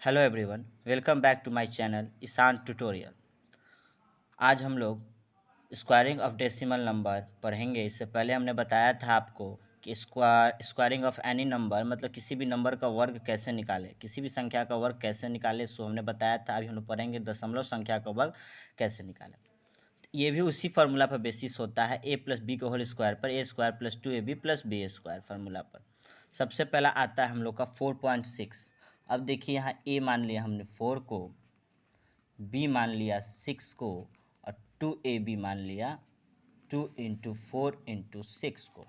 Hello everyone, welcome back to my channel Ishan tutorial. आज हम लोग स्क्वायरिंग ऑफ डेसिमल नंबर पढ़ेंगे। इससे पहले हमने बताया था आपको कि स्क्वायरिंग ऑफ एनी नंबर मतलब किसी भी नंबर का वर्ग कैसे निकाले, किसी भी संख्या का वर्ग कैसे निकाले। सो हमने बताया था। अभी हम लोग पढ़ेंगे दशमलव संख्या का वर्ग कैसे निकाले। ये भी उसी फार्मूला पर बेसिस होता है, ए प्लस बी का होल स्क्वायर पर A square plus 2ab plus B square formula पर। सबसे पहला आता है हम लोग का 4.6। अब देखिए यहाँ ए मान लिया हमने 4 को, बी मान लिया 6 को और 2ab मान लिया 2 × 4 × 6 को।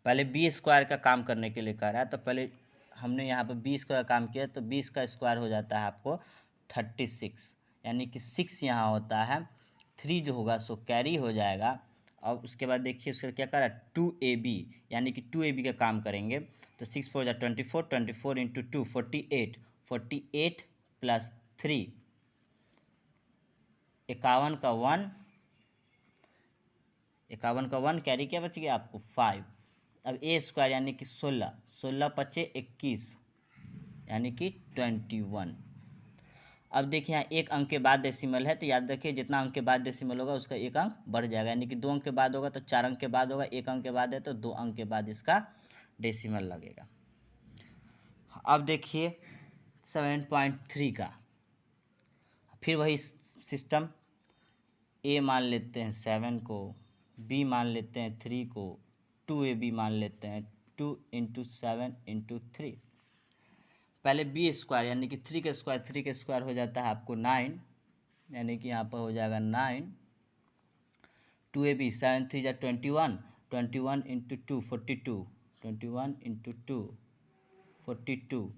पहले बी स्क्वायर का काम करने के लिए कह रहा है, तो पहले हमने यहाँ पर बी स्क्वायर का काम किया, तो 20 का स्क्वायर हो जाता है आपको 36, यानी कि 6 यहाँ होता है, 3 जो होगा सो कैरी हो जाएगा। और उसके बाद देखिए उसका क्या कर रहा है 2ab, यानी कि 2ab का काम करेंगे। तो 6 4 जा 24, 24 × 2 48, 48 प्लस 3 51 का 1, 51 का 1 कैरी क्या बच गया आपको 5। अब ए स्क्वायर यानी कि 16, 16 पचे 21, यानी कि 21। अब देखिए यहाँ एक अंक के बाद डेसिमल है, तो याद रखिए जितना अंक के बाद डेसिमल होगा उसका एक अंक बढ़ जाएगा, यानी कि 2 अंक के बाद होगा तो 4 अंक के बाद होगा, 1 अंक के बाद है तो 2 अंक के बाद इसका डेसिमल लगेगा। अब देखिए 7.3 का फिर वही सिस्टम, ए मान लेते हैं 7 को, बी मान लेते हैं 3 को, 2ab मान लेते हैं 2 × 7 × 3। पहले बी स्क्वायर यानी कि 3 का स्क्वायर, 3 का स्क्वायर हो जाता है आपको 9, यानी कि यहाँ पर हो जाएगा 9। 2ab 7 3 जा 21, 21 × 2 42, 21 × 2 42,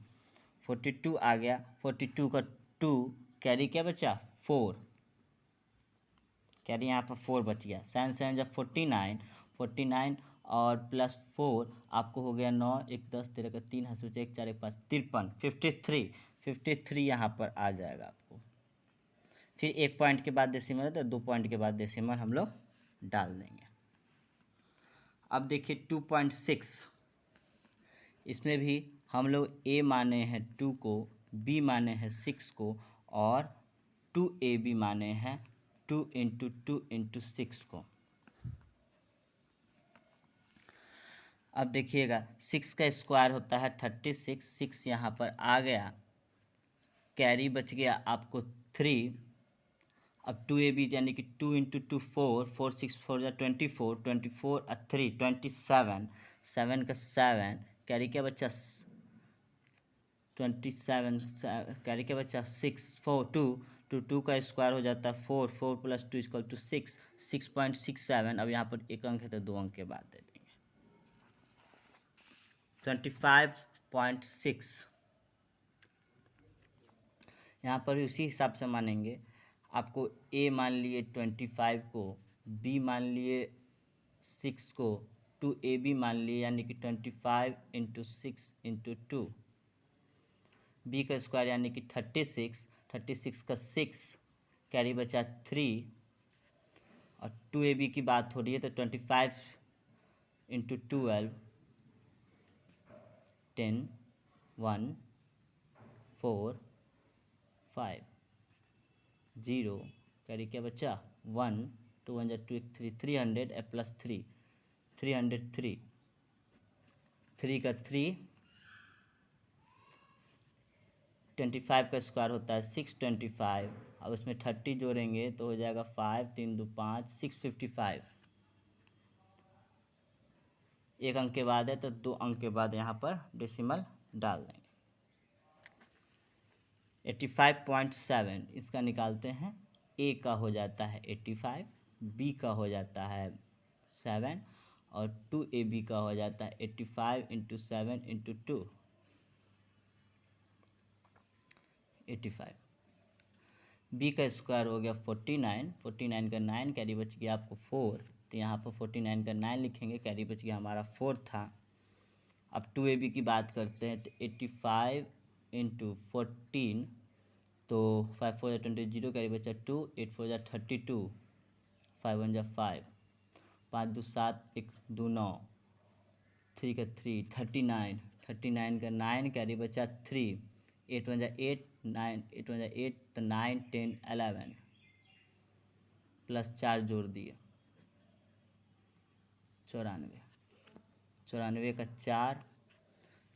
42 आ गया। 42 का 2 कैरी क्या बचा 4, कैरी यहाँ पर 4 बच गया। 7 7 जब 49, 49 और प्लस 4 आपको हो गया 9 1 10 13 का 3 हंस 1 4 1 5 53, 53, 53 यहाँ पर आ जाएगा आपको। फिर 1 पॉइंट के बाद डेसिमल है तो 2 पॉइंट के बाद डेसिमल हम लोग डाल देंगे। अब देखिए 2.6, इसमें भी हम लोग ए माने हैं 2 को, बी माने हैं 6 को और 2ab माने हैं 2 × 2 × 6 को। अब देखिएगा 6 का स्क्वायर होता है 36, 6 यहाँ पर आ गया, कैरी बच गया आपको 3। अब 2ab यानी कि 2 × 2 4, 4 6 4 या 24, 24 और 3 27, 7 का 7 कैरी क्या बच्चा 27, कैरी क्या बच्चा 6 4 2 2 2 का स्क्वायर हो जाता है 4, 4 प्लस 2 = 6, 6.67। अब यहाँ पर एक अंक है तो 2 अंक के बाद दे देंगे 25.6। यहाँ पर भी उसी हिसाब से मानेंगे। आपको ए मान लिए 25 को, बी मान लिए 6 को, 2ab मान लिए यानी कि 25 × 6 × 2, बी का स्क्वायर यानी कि 36, 36 का 6 कैरी बचा 3 और 2ab की बात हो रही है तो 25 × 12 10 1 4 5 0 कैरी क्या बचा 1 2 1 2 3 300 प्लस 3 303, 3 का 3, 25 का स्क्वायर होता है 625। अब उसमें 30 जोड़ेंगे तो हो जाएगा 5 3 2 5 655। एक अंक के बाद है तो 2 अंक के बाद यहाँ पर डेसिमल डाल देंगे। 85.7 इसका निकालते हैं। ए का हो जाता है 85, बी का हो जाता है 7 और 2ab का हो जाता है 85 × 7 × 2 85। बी का स्क्वायर हो गया 49, 49 का 9 कैरी बच गया आपको 4, तो यहाँ पर 49 का 9 लिखेंगे, कैरी बच गया हमारा 4 था। अब 2ab की बात करते हैं तो 85 × 14, तो 5 4 जा 20 0 कैरी बचा 2, 8 4 जा 32, 5 1 जा 5, 5 2 7 1 2 9, 3 का 3 39, 39 का 9, कैरी बचा 3, 8 वन जा 8, 9 8 वन जा 8, तो 9 10 11 प्लस 4 जोड़ दिए 94, 94 का 4,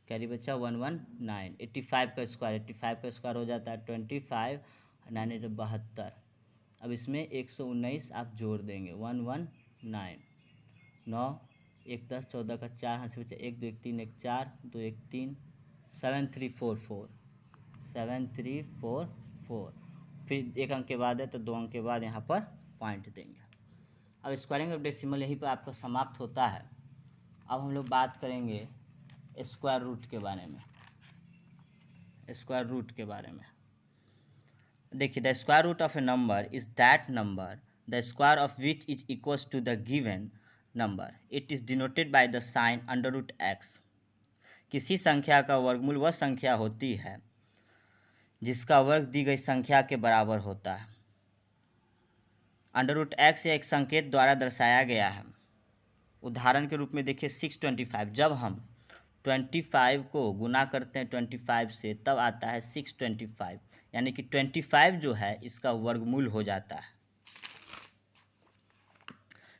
कैरी बचा 119, 85 का स्क्वायर, 85 का स्क्वायर हो जाता है 25, 9 72। अब इसमें 119 आप जोड़ देंगे 119, 9 1 10 14 का 4, यहाँ से बचा 1 2 1 3 1 4 2 1 3 7344, 7344। फिर एक अंक के बाद है तो 2 अंक के बाद यहाँ पर पॉइंट देंगे। अब स्क्वायरिंग ऑफ डेसिमल यहीं पर आपका समाप्त होता है। अब हम लोग बात करेंगे स्क्वायर रूट के बारे में। स्क्वायर रूट के बारे में देखिए, the square root of a number is that number the square of which is equals to the given number. It is denoted by the sign under root X. किसी संख्या का वर्गमूल वह संख्या होती है जिसका वर्ग दी गई संख्या के बराबर होता है। अंडर रूट एक्स एक संकेत द्वारा दर्शाया गया है। उदाहरण के रूप में देखिए 625, जब हम 25 को गुना करते हैं 25 से तब आता है 625, यानी कि 25 जो है इसका वर्गमूल हो जाता है।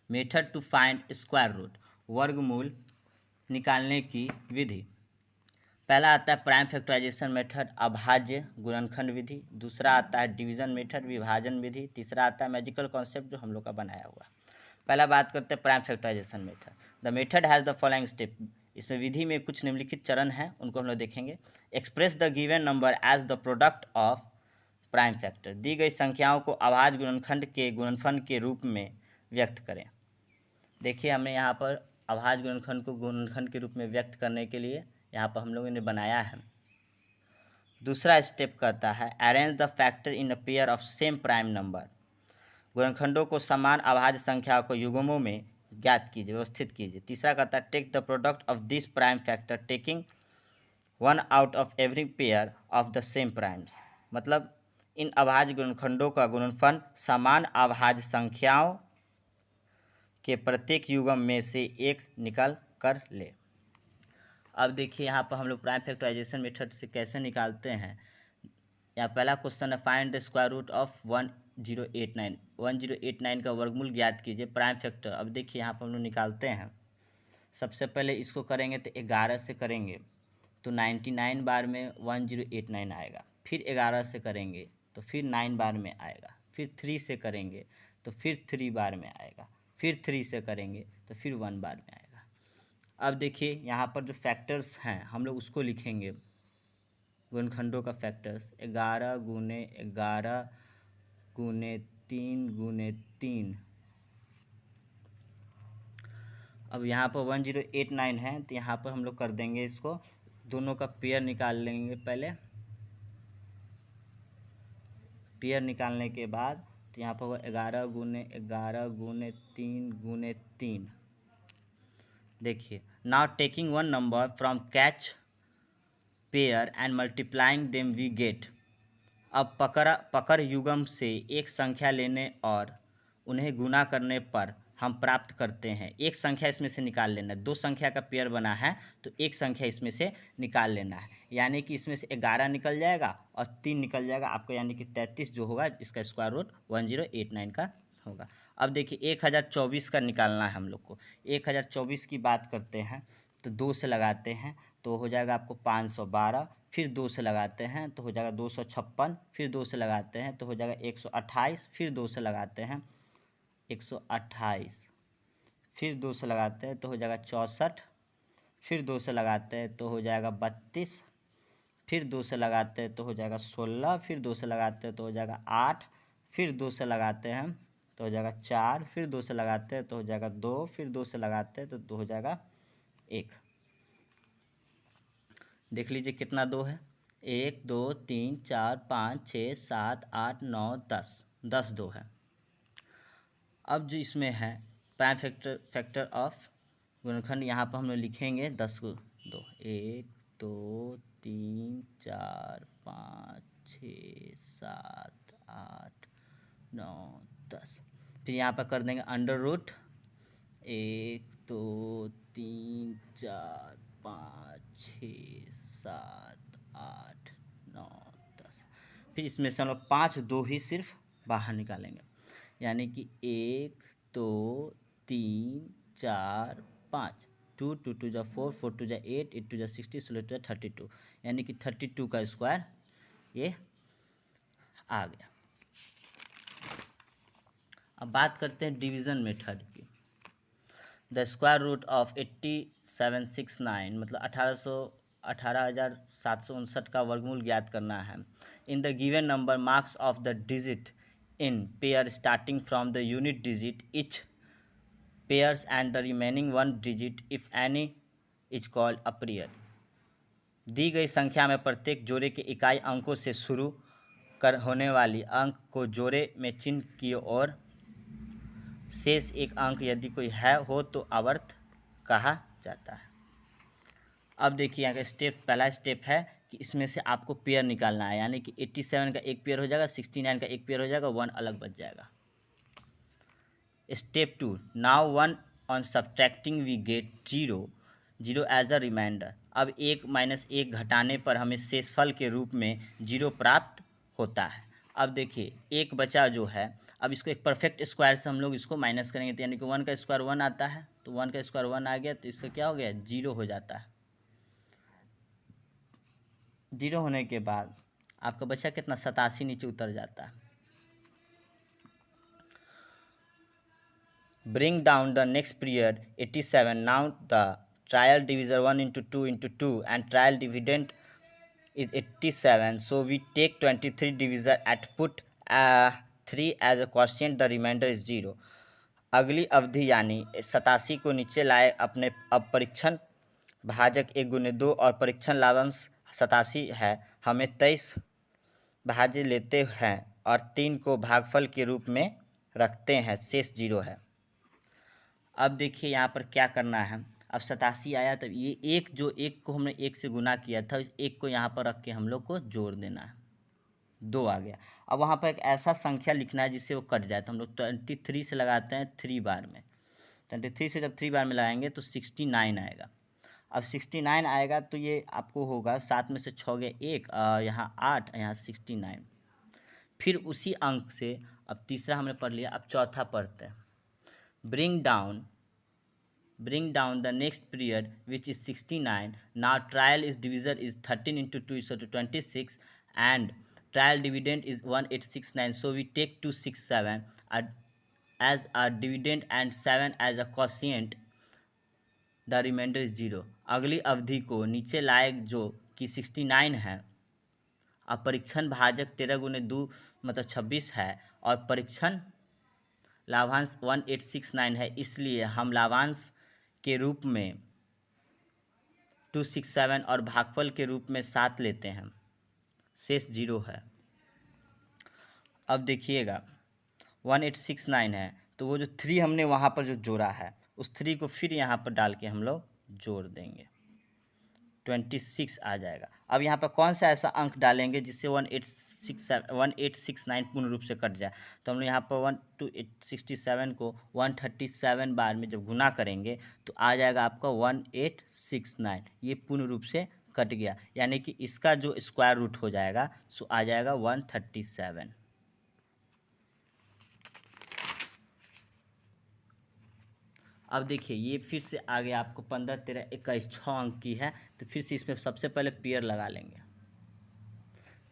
Method to find square root, वर्गमूल निकालने की विधि। पहला आता है प्राइम फैक्टराइजेशन मेथड, अभाज्य गुणनखंड विधि। दूसरा आता है डिवीजन मेथड, विभाजन विधि। तीसरा आता है मैजिकल कॉन्सेप्ट जो हम लोग का बनाया हुआ। पहला बात करते हैं prime factorization method. The method has the following step. इसमें विधि में कुछ निम्नलिखित चरण हैं, उनको हम लोग देखेंगे। Express the given number as the product of prime factor. दी गई संख्याओं को अभाज्य गुणनखंड के गुणनफल के रूप में व्यक्त करें। देखिए, हमने यहाँ पर अभाज्य गुणनखंड को गुणनखंड के रूप में व्यक्त करने के लिए यहाँ पर हम लोगों ने बनाया है। दूसरा स्टेप कहता है arrange the factor in a pair of same prime number. गुणनखंडों को समान अभाज्य संख्या को युग्मों में ज्ञात कीजिए, व्यवस्थित कीजिए। तीसरा कहता है take the product of this prime factor taking one out of every pair of the same primes. मतलब इन अभाज्य गुणनखंडों का गुणनफल समान अभाज्य संख्याओं के प्रत्येक युग्म में से एक निकाल कर ले। अब देखिए यहाँ पर हम लोग प्राइम फैक्टराइजेशन मेथड से कैसे निकालते हैं। यहाँ पहला क्वेश्चन है find the square root of 1089। 1089 का वर्गमूल ज्ञात कीजिए प्राइम फैक्टर। अब देखिए यहाँ पर हम लोग निकालते हैं। सबसे पहले इसको करेंगे तो 11 से करेंगे तो 99 बार में 1089 आएगा। फिर 11 से करेंगे तो फिर 9 बार में आएगा। फिर 3 से करेंगे तो फिर 3 बार में आएगा। फिर 3 से करेंगे तो फिर 1 बार में आएगा। अब देखिए यहाँ पर जो फैक्टर्स हैं हम लोग उसको लिखेंगे, गुणनखंडों का फैक्टर्स 11 गुने 11 गुने 3 गुने 3। अब यहाँ पर 1089 है तो यहाँ पर हम लोग कर देंगे इसको, दोनों का पेयर निकाल लेंगे। पहले पेयर निकालने के बाद तो यहाँ पर 11 गुने 3 गुने 3। देखिए now taking one number from catch pair and multiplying them we get. अब पकड़ युग्म से एक संख्या लेने और उन्हें गुना करने पर हम प्राप्त करते हैं। एक संख्या इसमें से निकाल लेना है। दो संख्या का पेयर बना है तो एक संख्या इसमें से निकाल लेना है, यानी कि इसमें से 11 निकल जाएगा और 3 निकल जाएगा आपका, यानी कि 33 जो होगा इसका स्क्वायर रूट 1089 का होगा। अब देखिए 1024 का निकालना है हम लोग को। 1024 की बात करते हैं तो 2 से लगाते हैं तो हो जाएगा आपको 512। फिर 2 से लगाते हैं तो हो जाएगा 256। फिर 2 से लगाते हैं तो हो जाएगा 128। फिर 2 से लगाते हैं 128। फिर 2 से लगाते हैं तो हो जाएगा 64। फिर 2 से लगाते हैं तो हो जाएगा 32। फिर 2 से लगाते हैं तो हो जाएगा 16। फिर 2 से लगाते हैं तो हो जाएगा 8। फिर 2 से लगाते हैं तो हो जाएगा 4। फिर 2 से लगाते हैं तो हो जाएगा 2। फिर 2 से लगाते हैं तो हो जाएगा 1। देख लीजिए कितना 2 है। 1 2 3 4 5 6 7 8 9 10, 10 2 है। अब जो इसमें है प्राइम फैक्टर ऑफ गुणनखंड, यहाँ पर हम लोग लिखेंगे 10 को 2। 1 2 3 4 5 6 7 8 9 10। फिर यहाँ पर कर देंगे अंडर रूट 1 2 3 4 5 6 7 8 9 10। फिर इसमें से हम लोग 5 2 ही सिर्फ बाहर निकालेंगे, यानी कि 1 2 3 4 5। 2 2 2 जा 4 4 2 जा 8 8 2 जा 60 16 2 जा 32, यानी कि 32 का स्क्वायर ये आ गया। अब बात करते हैं डिवीज़न मेथड की। द स्क्वायर रूट ऑफ 8769 मतलब 18,759 का वर्गमूल ज्ञात करना है। In the given number marks of the digit in pair starting from the unit digit each pairs and the remaining one digit if any is called a pair. दी गई संख्या में प्रत्येक जोड़े के इकाई अंकों से शुरू कर होने वाली अंक को जोड़े में चिन्ह की ओर शेष एक अंक यदि कोई है हो तो आवर्त कहा जाता है। अब देखिए यहाँ का स्टेप, पहला स्टेप है कि इसमें से आपको पेयर निकालना है, यानी कि 87 का एक पेयर हो जाएगा, 69 का एक पेयर हो जाएगा, 1 अलग बच जाएगा। Step 2, now 1 on subtracting we get 0 as a remainder. अब 1 - 1 घटाने पर हमें शेषफल के रूप में 0 प्राप्त होता है। अब देखिए एक बचा जो है, अब इसको एक परफेक्ट स्क्वायर से हम लोग इसको माइनस करेंगे, तो यानी कि 1 का स्क्वायर 1 आता है, तो 1 का स्क्वायर 1 आ गया, तो इसका क्या हो गया 0 हो जाता है। 0 होने के बाद आपका बचा कितना 87 नीचे उतर जाता है। Bring down the next period 87. Now the trial divisor 1 into 2 into 2 and trial dividend is 87. So we take 23 divisor at put 3 as a quotient, the remainder is 0. अगली अवधि यानी 87 को नीचे लाए अपने, अब परीक्षण भाजक 1/2 और परीक्षण लाभांश 87 है, हमें 23 भाज्य लेते हैं और 3 को भागफल के रूप में रखते हैं, शेष 0 है। अब देखिए यहाँ पर क्या करना है, अब 87 आया, तब ये एक जो एक को हमने 1 से गुना किया था, इस एक को यहाँ पर रख के हम लोग को जोड़ देना है, 2 आ गया। अब वहाँ पर एक ऐसा संख्या लिखना है जिससे वो कट जाए, तो हम लोग 23 से लगाते हैं 3 बार में, 23 से जब 3 बार में लगाएंगे तो 69 आएगा। अब 69 आएगा तो ये आपको होगा 7 में से 6 गया 1, यहाँ 8, यहाँ 69। फिर उसी अंक से अब तीसरा हमने पढ़ लिया, अब चौथा पढ़ते हैं। Bring down the next period which is 69. Now trial is divisor is 13 into 2 is to 26 and trial dividend is 1869. So we take 267 as a dividend and 7 as a quotient. The remainder is 0. अगली अवधि को नीचे लाए जो कि 69 है, अब परीक्षण भाजक 13 × 2 मतलब 26 है और परीक्षण लाभांश 1869 है, इसलिए हम लाभांश के रूप में 267 और भागफल के रूप में 7 लेते हैं, शेष 0 है। अब देखिएगा 1869 है, तो वो जो 3 हमने वहाँ पर जो जोड़ा है उस 3 को फिर यहाँ पर डाल के हम लोग जोड़ देंगे, 26 आ जाएगा। अब यहाँ पर कौन सा ऐसा अंक डालेंगे जिससे 1869 पूर्ण रूप से कट जाए, तो हम लोग यहाँ पर 1/267 को 137 बार में जब गुना करेंगे तो आ जाएगा आपका 1869, ये पूर्ण रूप से कट गया, यानी कि इसका जो स्क्वायर रूट हो जाएगा सो आ जाएगा 137। अब देखिए ये फिर से आ गया आपको 15 13 21 6 अंक की है, तो फिर से इसमें सबसे पहले पेयर लगा लेंगे।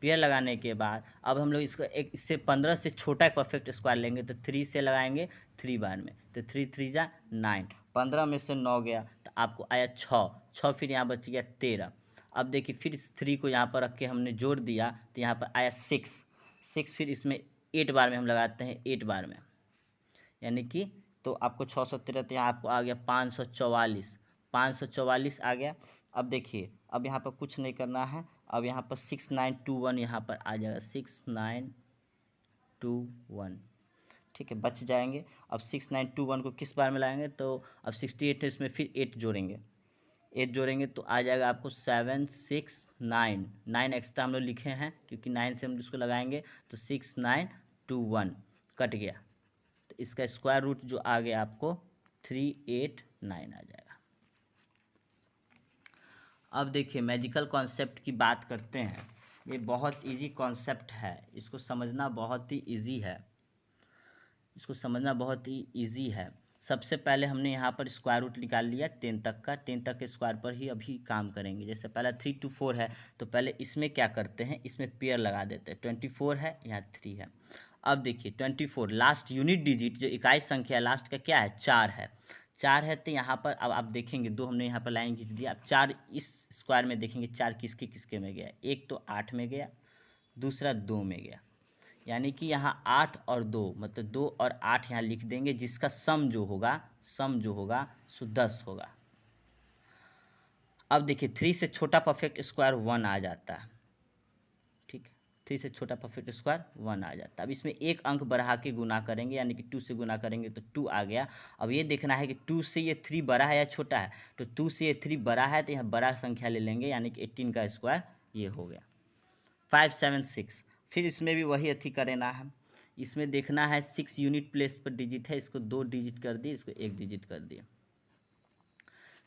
पेयर लगाने के बाद अब हम लोग इसको एक इससे 15 से छोटा एक परफेक्ट स्क्वायर लेंगे, तो 3 से लगाएंगे 3 बार में, तो 3 3 जा 9, 15 में से 9 गया तो आपको आया 6, फिर यहाँ बच गया 13। अब देखिए फिर इस 3 को यहाँ पर रख के हमने जोड़ दिया तो यहाँ पर आया 6, फिर इसमें 8 बार में हम लगाते हैं, 8 बार में, यानी कि तो आपको 613, तो यहाँ आपको आ गया 544 आ गया। अब देखिए अब यहाँ पर कुछ नहीं करना है, अब यहाँ पर 6921 यहाँ पर आ जाएगा, 6921, ठीक है, बच जाएंगे। अब 6921 को किस बार में लाएंगे, तो अब 68 है, इसमें फिर 8 जोड़ेंगे तो आ जाएगा आपको 769, 9 एक्स्ट्रा हम लोग लिखे हैं क्योंकि 9 से हम इसको लगाएंगे, तो 6921 कट गया, तो इसका स्क्वायर रूट जो आ गया आपको 389 आ जाएगा। अब देखिए मैजिकल कॉन्सेप्ट की बात करते हैं। ये बहुत इजी कॉन्सेप्ट है, इसको समझना बहुत ही इजी है, इसको समझना बहुत ही इजी है। सबसे पहले हमने यहाँ पर स्क्वायर रूट निकाल लिया 10 तक का, 10 तक के स्क्वायर पर ही अभी काम करेंगे। जैसे पहला 3 to 4 है तो पहले इसमें क्या करते हैं, इसमें पेयर लगा देते हैं। 24 है, यहाँ 3 है। अब देखिए 24 लास्ट यूनिट डिजिट जो इकाई संख्या लास्ट का क्या है, 4 है। 4 है तो यहाँ पर अब आप देखेंगे 2 हमने यहाँ पर लाइन खींच दिया। अब 4 इस स्क्वायर में देखेंगे 4 किसके किसके में गया, एक तो 8 में गया, दूसरा 2 में गया, यानी कि यहाँ 8 और 2 मतलब 2 और 8 यहाँ लिख देंगे, जिसका सम जो होगा सो 10 होगा। अब देखिए 3 से छोटा परफेक्ट स्क्वायर 1 आ जाता है, ठीक है, 3 से छोटा परफेक्ट स्क्वायर 1 आ जाता है। अब इसमें एक अंक बढ़ा के गुना करेंगे, यानी कि 2 से गुना करेंगे तो 2 आ गया। अब ये देखना है कि 2 से ये 3 बड़ा है या छोटा है, तो 2 से ये 3 बड़ा है तो यहाँ बड़ा संख्या ले लेंगे, यानी कि 18 का स्क्वायर ये हो गया 576। फिर इसमें भी वही अथी करना है, इसमें देखना है 6 यूनिट प्लेस पर डिजिट है, इसको 2 डिजिट कर दिए, इसको 1 डिजिट कर दिया।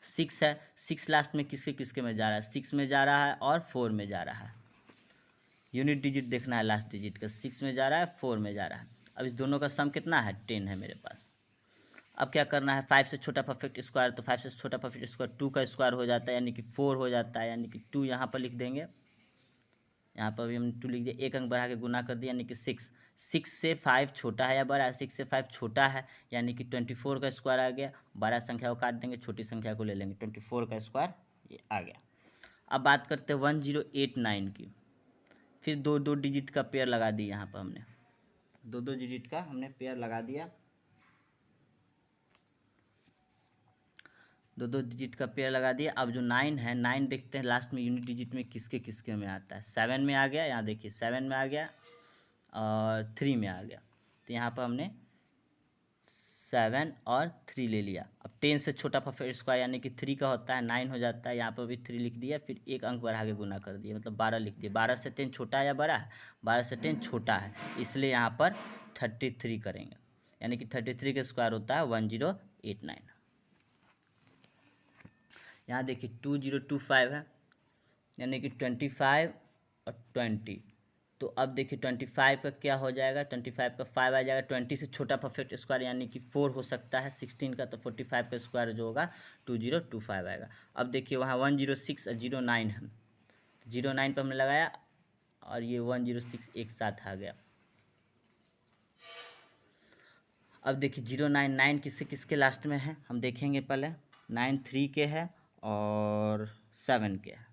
6 है, 6 लास्ट में किसके किसके में जा रहा है, 6 में जा रहा है और 4 में जा रहा है। यूनिट डिजिट देखना है लास्ट डिजिट का, 6 में जा रहा है 4 में जा रहा है। अब इस दोनों का सम कितना है, 10 है मेरे पास। अब क्या करना है, 5 से छोटा परफेक्ट स्क्वायर, तो 5 से छोटा परफेक्ट स्क्वायर 2 का स्क्वायर हो जाता है, यानी कि 4 हो जाता है, यानी कि 2 यहाँ पर लिख देंगे। यहाँ पर भी हमने 2 लिख दिया, एक अंक बढ़ा के गुना कर दिया, यानी कि 6। 6 से 5 छोटा है या बड़ा है, 6 से 5 छोटा है, यानी कि 24 का स्क्वायर आ गया। बड़ा संख्या को काट देंगे, छोटी संख्या को ले लेंगे, 24 का स्क्वायर ये आ गया। अब बात करते हैं 1089 की। फिर 2 डिजिट का पेयर लगा दिया, यहाँ पर हमने 2 डिजिट का हमने पेयर लगा दिया, 2 डिजिट का पेयर लगा दिया। अब जो 9 है, 9 देखते हैं लास्ट में यूनिट डिजिट में किसके किसके में आता है। 7 में आ गया, यहाँ देखिए 7 में आ गया और 3 में आ गया, तो यहाँ पर हमने 7 और 3 ले लिया। अब 10 से छोटा परफेक्ट स्क्वायर यानी कि 3 का होता है, 9 हो जाता है, यहाँ पर भी 3 लिख दिया, फिर एक अंक बढ़ा के गुना कर दिया, मतलब 12 लिख दिया। 12 से 10 छोटा है या बड़ा है, 12 से 10 छोटा है, इसलिए यहाँ पर 33 करेंगे, यानी कि 33 का स्क्वायर होता है 1089। यहाँ देखिए 2025 है, यानी कि 25 और 20, तो अब देखिए 25 का क्या हो जाएगा, 25 का 5 आ जाएगा। 20 से छोटा परफेक्ट स्क्वायर यानी कि 4 हो सकता है 16 का, तो 45 का स्क्वायर जो होगा 2025 आएगा। अब देखिए वहाँ 106 और 09 है, 09 पर हमने लगाया और ये 106 एक साथ आ गया। अब देखिए 099 किसके किसके लास्ट में है, हम देखेंगे पहले। 9 3 के है और 7 के है,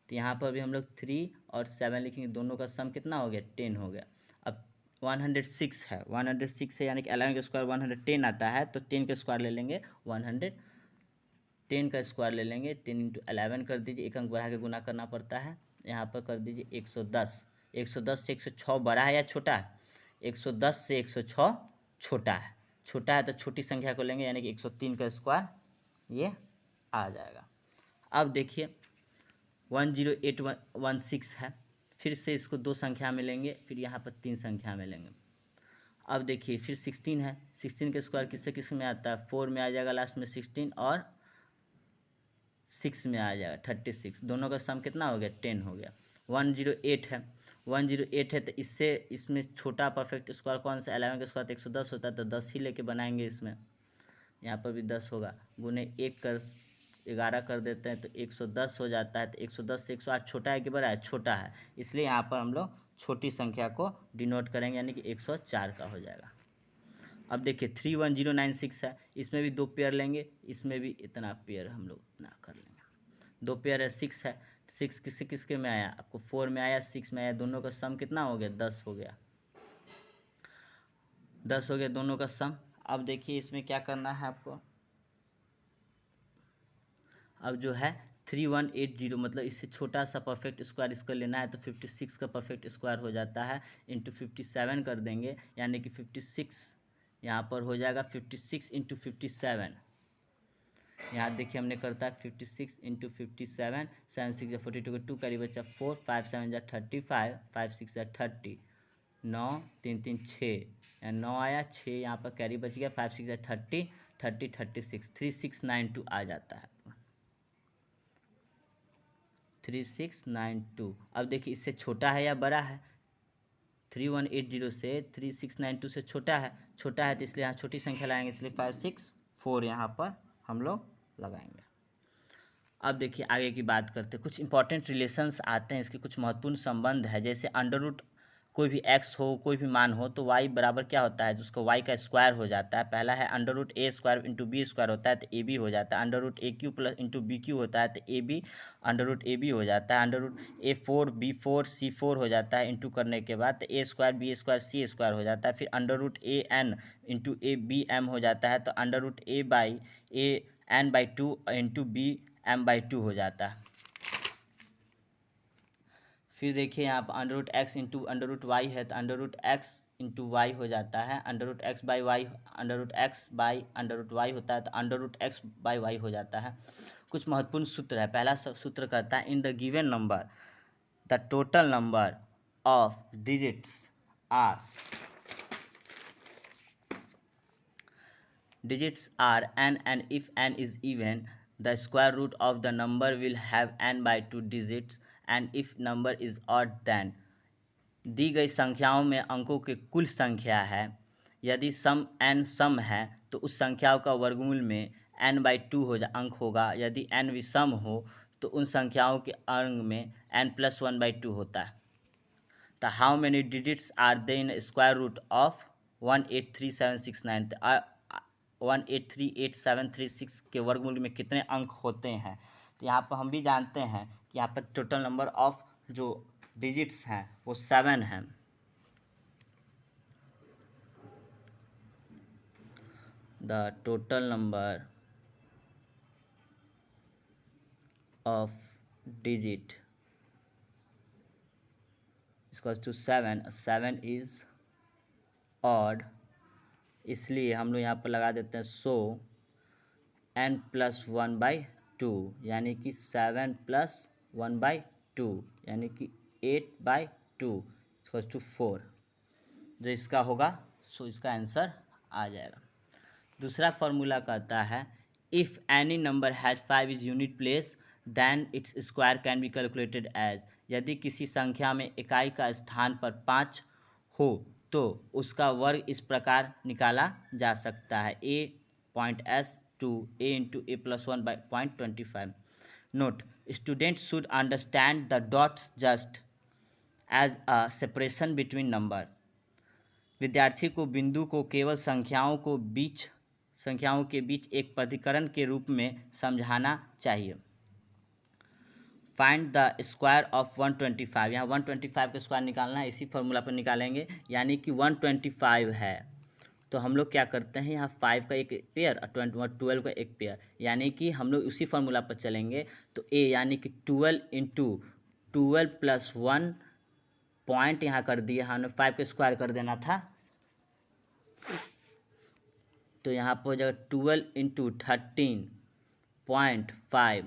तो यहाँ पर भी हम लोग 3 और 7 लिखेंगे, दोनों का सम कितना हो गया, 10 हो गया। अब 106 है, 106 है, यानी कि 11 का स्क्वायर 110 आता है, तो 10 का स्क्वायर ले लेंगे, 110 का स्क्वायर ले लेंगे, 10 × 11 कर दीजिए, एक अंक बढ़ा के गुना करना पड़ता है। यहाँ पर कर दीजिए 110, 110 से 106 बड़ा है या छोटा है, 110 से 106 छोटा है, छोटा है तो छोटी संख्या को लेंगे, यानी कि 103 का स्क्वायर ये आ जाएगा। अब देखिए 10816 है, फिर से इसको 2 संख्या में लेंगे, फिर यहाँ पर 3 संख्या में लेंगे। अब देखिए फिर 16 है, 16 का स्क्वायर किससे किस में आता है, 4 में आ जाएगा लास्ट में 16 और 6 में आ जाएगा 36, दोनों का सम कितना हो गया, 10 हो गया। 108 है, 108 है, तो इससे इसमें छोटा परफेक्ट स्क्वायर कौन सा, 11 का स्क्वायर तो 110 होता है, तो 10 ही लेके बनाएंगे इसमें। यहाँ पर भी 10 होगा, गुने 1 कर 11 कर देते हैं तो 110 हो जाता है, तो 110 से 108 छोटा है कि बड़ा है, छोटा है, इसलिए यहाँ पर हम लोग छोटी संख्या को डिनोट करेंगे, यानी कि 104 का हो जाएगा। अब देखिए 31096 है, इसमें भी 2 पेयर लेंगे, इसमें भी इतना पेयर हम लोग इतना कर लेंगे, 2 पेयर है, 6 है, 6 किसके किसके में आया, आपको 4 में आया, 6 में आया, दोनों का सम कितना हो गया, 10 हो गया, 10 हो गया दोनों का सम। अब देखिए इसमें क्या करना है आपको, अब जो है 3180 मतलब इससे छोटा सा परफेक्ट स्क्वायर इसका लेना है, तो 56 का परफेक्ट स्क्वायर हो जाता है, इंटू 57 कर देंगे, यानी कि 56 यहाँ पर हो जाएगा 56 इंटू 57। यहाँ देखिए हमने करता है 56 इंटू 57, 7 6 42 का 2 कैरी बचा 4, 5 7 35, 5 6 30, 9 3 3 6, 9 आया, 6 यहाँ पर कैरी बच गया, 5 6 30 30 36 3692 आ जाता है। 3692। अब देखिए इससे छोटा है या बड़ा है, 3180 से 3692 से छोटा है तो इसलिए यहाँ छोटी संख्या लगाएंगे, इसलिए 564 यहाँ पर हम लोग लगाएंगे। अब देखिए आगे की बात करते हैं, कुछ इंपॉर्टेंट रिलेशंस आते हैं, इसके कुछ महत्वपूर्ण संबंध है। जैसे अंडर रूट कोई भी एक्स हो, कोई भी मान हो, तो वाई बराबर क्या होता है, उसको वाई का स्क्वायर हो जाता है। पहला है under root A square into B square होता है तो ए बी हो जाता है। Under root A cube plus into B cube होता है तो A B under root A B हो जाता है। Under root A 4 B 4 C 4 हो जाता है इंटू करने के बाद, तो A square B square C square हो जाता है। फिर under root A N into A B M हो जाता है, तो under root A by A N by 2 into B M by 2 हो जाता है। फिर देखिए यहाँ पर under root X into under root Y है, तो under root X into Y हो जाता है। Under root X by Y under root X by under root Y होता है, तो under root X by Y हो जाता है। कुछ महत्वपूर्ण सूत्र है। पहला सूत्र कहता है in the given number the total number of digits are n and if n is even the square root of the number will have n by 2 digits and if number is odd then दी गई संख्याओं में अंकों की कुल संख्या है, यदि सम n सम है तो उस संख्याओं का वर्गमूल में n बाई 2 अंक होगा। यदि n विषम हो तो उन संख्याओं के अंक में n प्लस 1 बाई 2 होता है। तो how many digits are there in square root of 183769, 183836 के वर्गमूल में कितने अंक होते हैं। तो यहाँ पर हम भी जानते हैं कि यहाँ पर टोटल नंबर ऑफ जो डिजिट्स हैं वो 7 हैं। The total number of digit equals to 7, 7 is odd, इसलिए हम लोग यहाँ पर लगा देते हैं सो n प्लस 1 बाई 2, यानी कि 7 प्लस 1 बाई 2 यानी कि 8 बाई 2 इक्वल्स टू 4। जो इसका होगा सो इसका आंसर आ जाएगा। दूसरा फॉर्मूला कहता है if any number has 5 is unit place then its square can be calculated as, यदि किसी संख्या में इकाई का स्थान पर 5 हो तो उसका वर्ग इस प्रकार निकाला जा सकता है a.s to a into a plus 1 by 0.25. Note, students should understand the dots just as a separation between number. विद्यार्थी को बिंदु को केवल संख्याओं के बीच एक प्रतिकरण के रूप में समझाना चाहिए। फाइंड द स्क्वायर ऑफ 125, यहाँ 125 का स्क्वायर निकालना है, इसी फॉर्मूला पर निकालेंगे। यानी कि 125 है तो हम लोग क्या करते हैं, यहाँ 5 का एक पेयर और 12 का एक पेयर, यानी कि हम लोग उसी फॉर्मूला पर चलेंगे। तो a यानी कि 12 इंटू 12 प्लस 1 पॉइंट यहाँ कर दिया, हमने 5 का स्क्वायर कर देना था, तो यहाँ पर हो जाएगा 12 इंटू 13.5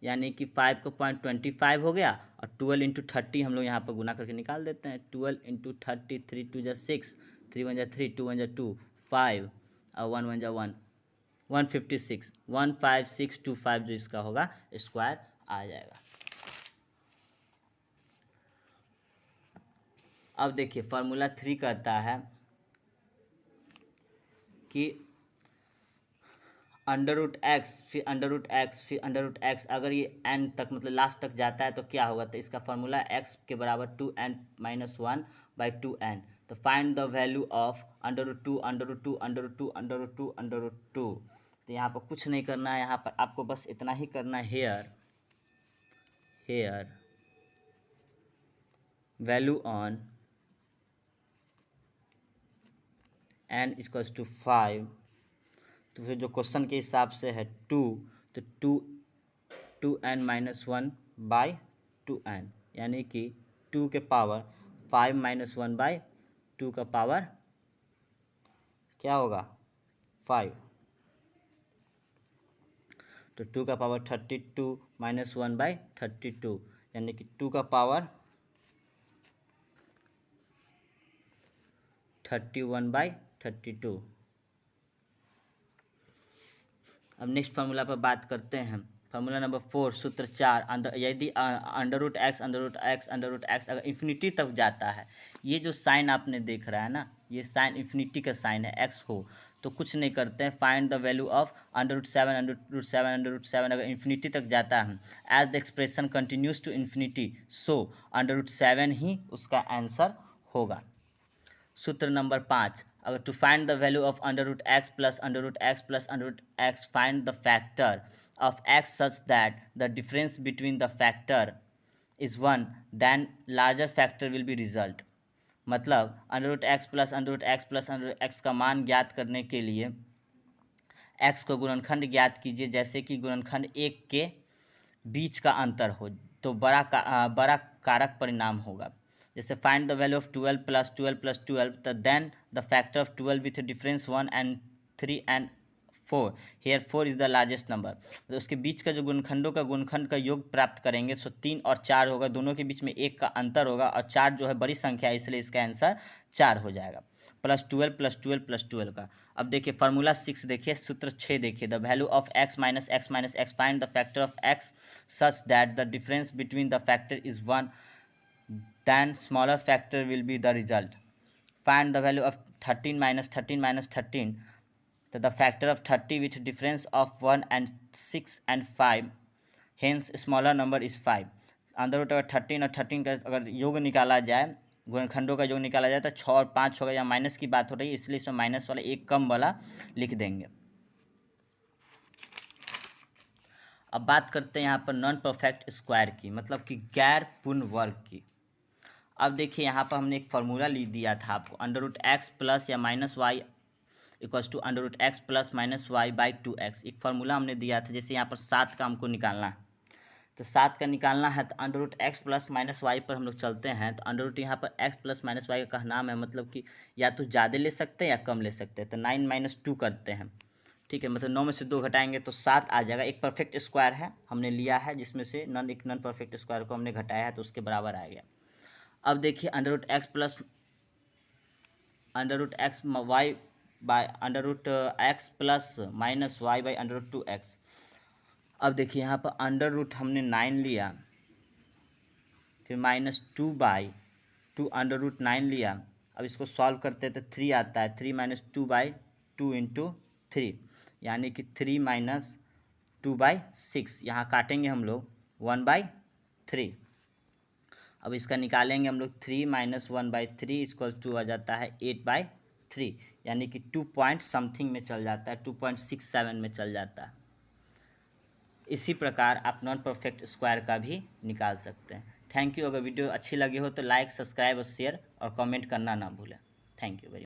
यानी कि 5 का 0.25 हो गया, और 12 इंटू 30 हम लोग यहाँ पर गुना करके निकाल देते हैं। 12 इंटू 30, 3 2 6, 3 1 3, 2 1 2, 5 और 1 1 1, 156, 15625 जो इसका होगा स्क्वायर आ जाएगा। अब देखिए फार्मूला 3 कहता है कि अंडर रूट एक्स फिर अंडर रूट एक्स फिर अंडर रूट एक्स, अगर ये n तक मतलब लास्ट तक जाता है तो क्या होगा, तो इसका फार्मूला x के बराबर 2n माइनस 1 बाई 2n। तो find the value of under root 2 under root 2 under root 2 under root 2 under root 2। तो यहाँ पर कुछ नहीं करना है, यहाँ पर आपको बस इतना ही करना है, here value on n equals to 5। तो फिर जो क्वेश्चन के हिसाब से है 2, तो 2n माइनस 1 बाई 2n, यानी कि 2 के पावर 5 माइनस 1 बाई 2 का पावर क्या होगा 5, तो 2 का पावर 32 माइनस 1 बाई 32 यानी कि 2 का पावर 31 बाई 32। अब नेक्स्ट फार्मूला पर बात करते हैं फार्मूला नंबर 4 सूत्र 4 यदि अंडर रूट एक्स अगर इन्फिनिटी तक जाता है, ये जो साइन आपने देख रहा है ना, ये साइन इन्फिनिटी का साइन है, एक्स हो तो कुछ नहीं करते हैं, find the value of under root seven अगर इन्फिनिटी तक जाता है, as the expression continues to infinity, so under root seven ही उसका आंसर होगा। सूत्र नंबर 5, अगर to find the value of under root x plus under root x plus under root X, find the factor of X such that the difference between the factor is 1, then larger factor will be result. मतलब under root x plus under root x plus under root X का मान ज्ञात करने के लिए x को गुणनखंड ज्ञात कीजिए, जैसे कि गुणनखंड एक के बीच का अंतर हो तो बड़ा कारक परिणाम होगा। जैसे find the value of 12 plus 12 तो then the factor of 12 with difference 1 and 3 and 4, here 4 is the largest number. तो उसके बीच का जो गुणनखंडों का गुणनखंड का योग प्राप्त करेंगे, सो 3 और 4 होगा, दोनों के बीच में 1 का अंतर होगा और 4 जो है बड़ी संख्या है, इसलिए इसका आंसर 4 हो जाएगा। प्लस 12 का। अब देखिए फार्मूला 6 देखिए, सूत्र 6 देखिए, the value of x minus x find the factor of X such that the difference between the factor is 1, then smaller factor will be the result. Find the value of 13 minus 13, so the factor of 30 with difference of 1 and 6 and 5, hence smaller number is 5. अंदर root अगर 13 और 13 का अगर योग निकाला जाए, गुणनखंडों का योग निकाला जाए तो 6 और 5 होगा, या माइनस की बात हो रही है इसलिए इसमें माइनस वाला एक कम वाला लिख देंगे। अब बात करते हैं यहाँ पर नॉन परफेक्ट स्क्वायर की, मतलब कि गैर पूर्ण वर्ग की। अब देखिए यहाँ पर हमने एक फार्मूला लिख दिया था आपको, अंडर रूट एक्स प्लस या minus y equals to under root x plus minus y by 2x, एक फार्मूला हमने दिया था। जैसे यहाँ पर 7 का हमको निकालना है, तो 7 का निकालना है तो under root x plus minus y पर हम लोग चलते हैं। तो अंडर रूट यहाँ पर एक्स प्लस माइनस वाई का नाम है, मतलब कि या तो ज़्यादा ले सकते हैं या कम ले सकते हैं। तो 9 माइनस 2 करते हैं, ठीक है, मतलब 9 में से 2 घटाएंगे तो 7 आ जाएगा। एक परफेक्ट स्क्वायर है हमने लिया है, जिसमें से एक नॉन परफेक्ट स्क्वायर को हमने घटाया है तो उसके बराबर आ गया। अब देखिए under root x y by under root x plus minus y by under root 2x। अब देखिए यहाँ पर अंडर रूट हमने 9 लिया, फिर माइनस 2 बाई 2 अंडर रूट 9 लिया। अब इसको सॉल्व करते तो 3 आता है, 3 माइनस 2 बाई 2 इंटू 3, यानी कि 3 माइनस 2 बाई 6, यहाँ काटेंगे हम लोग 1 बाई 3। अब इसका निकालेंगे हम लोग 3 माइनस 1 बाई 3 इक्वल टू आ जाता है 8 बाई 3, यानी कि 2 पॉइंट समथिंग में चल जाता है, 2.67 में चल जाता है। इसी प्रकार आप नॉन परफेक्ट स्क्वायर का भी निकाल सकते हैं। Thank you. अगर वीडियो अच्छी लगी हो तो लाइक, सब्सक्राइब और शेयर और कमेंट करना ना भूलें। Thank you very much.